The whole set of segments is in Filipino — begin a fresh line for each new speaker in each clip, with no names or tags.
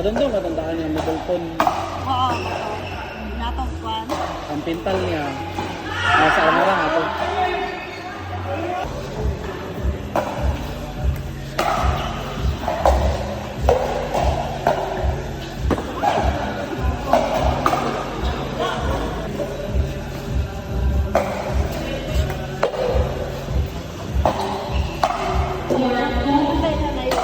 Kadang-kadang matandaan yung Middleton.
Oo, natong kwan.
Ang pintal niya. Nasa Amarang ako.
Hintay na na yun.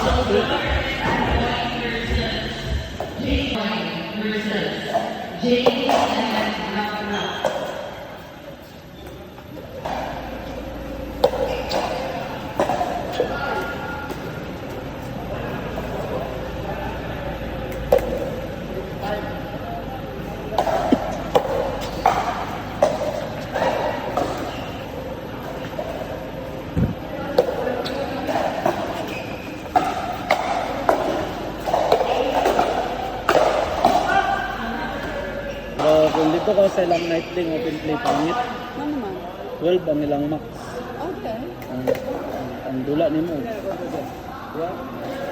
Pero kung dito ka sa ilang night lang open play pangit,
Ano naman?
12 ang ilang max.
Okay.
Ang dula ni mo.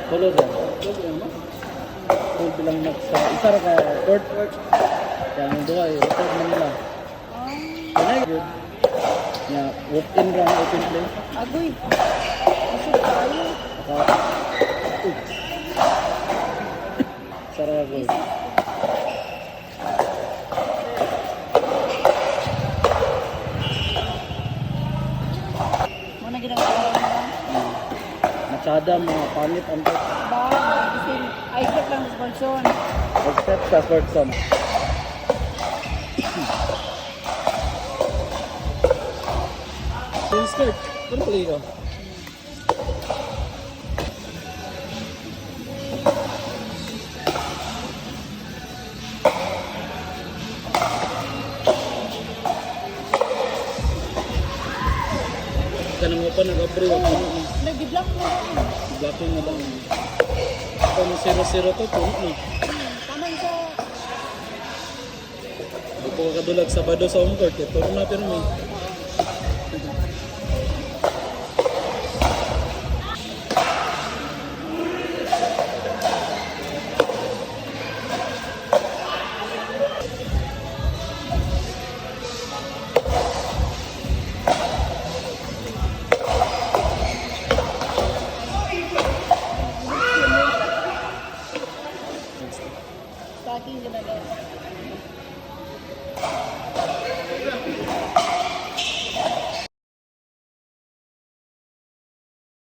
Color ba? 12 bilang max sa isa ra ka court. Kaya ang dua ay record man nila. Kanay yun. Nga, walk-in ra na open play.
Agoy. Kasi tayo.
Sarap ko.
Muna ginagawa mo.
Matsada, mga pangit ang top.
Ba, kasi i-check lang sa person.
Except sa person. Yung skirt, ano pala ikaw? Kanang mo pa nag-approve ako.
Nag-block mo lang.
Blocking mo lang. Kung 0-0 to, puno na.
Taman sa...
Hindi ko kadulag Sabado sa home court. Ito na pero may.
Sa akin ginagawa.